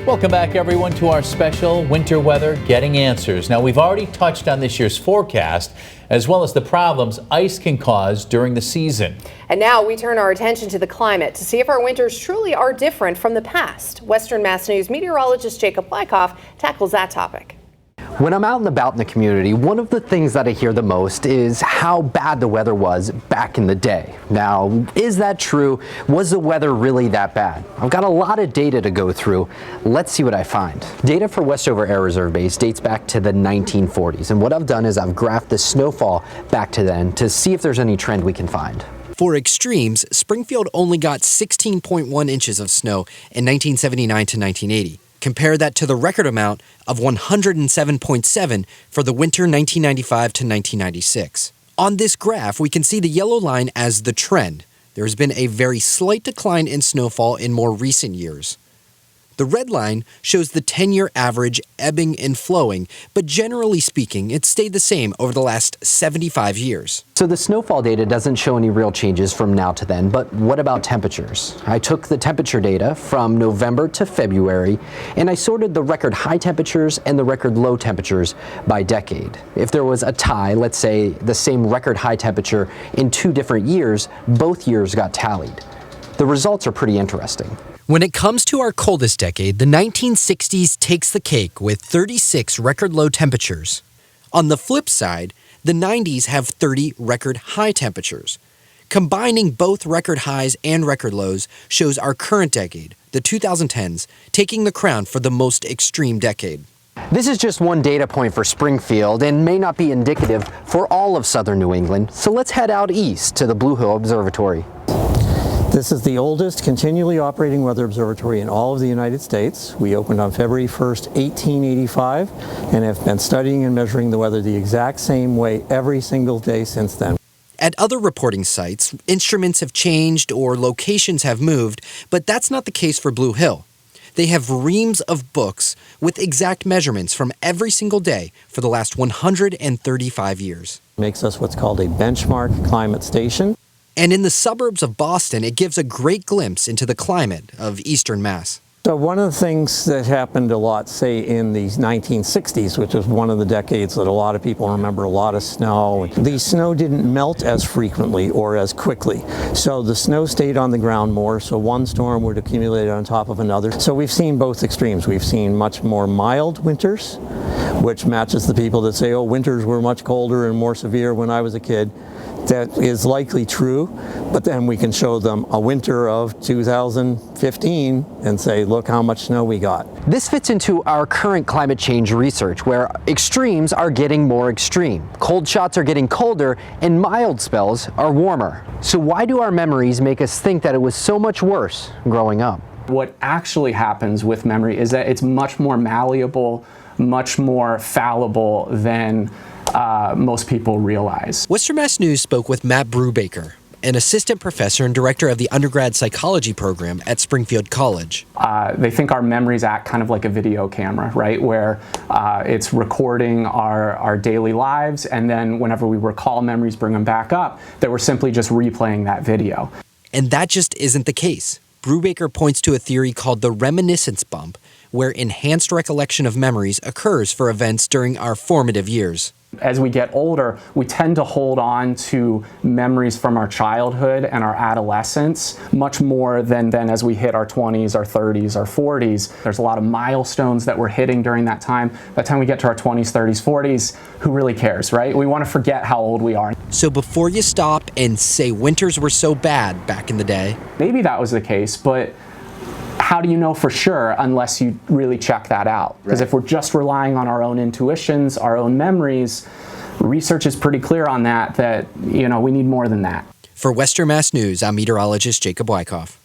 Welcome back, everyone, to our special Winter Weather Getting Answers. Now, we've already touched on this year's forecast, as well as the problems ice can cause during the season. And now we turn our attention to the climate to see if our winters truly are different from the past. Western Mass News meteorologist Jacob Wyckoff tackles that topic. When I'm out and about in the community, one of the things that I hear the most is how bad the weather was back in the day. Now, is that true? Was the weather really that bad? I've got a lot of data to go through. Let's see what I find. Data for Westover Air Reserve Base dates back to the 1940s, and what I've done is I've graphed the snowfall back to then to see if there's any trend we can find. For extremes, Springfield only got 16.1 inches of snow in 1979 to 1980. Compare that to the record amount of 107.7 for the winter 1995 to 1996. On this graph, we can see the yellow line as the trend. There has been a very slight decline in snowfall in more recent years. The red line shows the 10-year average ebbing and flowing, but generally speaking, it's stayed the same over the last 75 years. So the snowfall data doesn't show any real changes from now to then, but what about temperatures? I took the temperature data from November to February, and I sorted the record high temperatures and the record low temperatures by decade. If there was a tie, let's say the same record high temperature in 2 different years, both years got tallied. The results are pretty interesting. When it comes to our coldest decade, the 1960s takes the cake with 36 record low temperatures. On the flip side, the 90s have 30 record high temperatures. Combining both record highs and record lows shows our current decade, the 2010s, taking the crown for the most extreme decade. This is just one data point for Springfield and may not be indicative for all of southern New England, so let's head out east to the Blue Hill Observatory. This is the oldest continually operating weather observatory in all of the United States. We opened on February 1st, 1885, and have been studying and measuring the weather the exact same way every single day since then. At other reporting sites, instruments have changed or locations have moved, but that's not the case for Blue Hill. They have reams of books with exact measurements from every single day for the last 135 years. Makes us what's called a benchmark climate station. And in the suburbs of Boston, it gives a great glimpse into the climate of Eastern Mass. So one of the things that happened a lot, say in the 1960s, which was one of the decades that a lot of people remember a lot of snow, the snow didn't melt as frequently or as quickly. So the snow stayed on the ground more, so one storm would accumulate on top of another. So we've seen both extremes. We've seen much more mild winters, which matches the people that say, oh, winters were much colder and more severe when I was a kid. That is likely true, but then we can show them a winter of 2015 and say, look how much snow we got. This fits into our current climate change research, where extremes are getting more extreme. Cold shots are getting colder and mild spells are warmer. So why do our memories make us think that it was so much worse growing up? What actually happens with memory is that it's much more malleable, much more fallible than most people realize. Western Mass News spoke with Matt Brubaker, an assistant professor and director of the undergrad psychology program at Springfield College. They think our memories act kind of like a video camera, right? Where it's recording our daily lives, and then whenever we recall memories, bring them back up, that we're simply just replaying that video. And that just isn't the case. Brubaker points to a theory called the reminiscence bump, where enhanced recollection of memories occurs for events during our formative years. As we get older, we tend to hold on to memories from our childhood and our adolescence much more than as we hit our 20s, our 30s, our 40s. There's a lot of milestones that we're hitting during that time. By the time we get to our 20s, 30s, 40s, who really cares, right? We want to forget how old we are. So before you stop and say winters were so bad back in the day, maybe that was the case, but how do you know for sure unless you really check that out? Because if we're just relying on our own intuitions, our own memories, research is pretty clear on that, we need more than that. For Western Mass News, I'm meteorologist Jacob Wyckoff.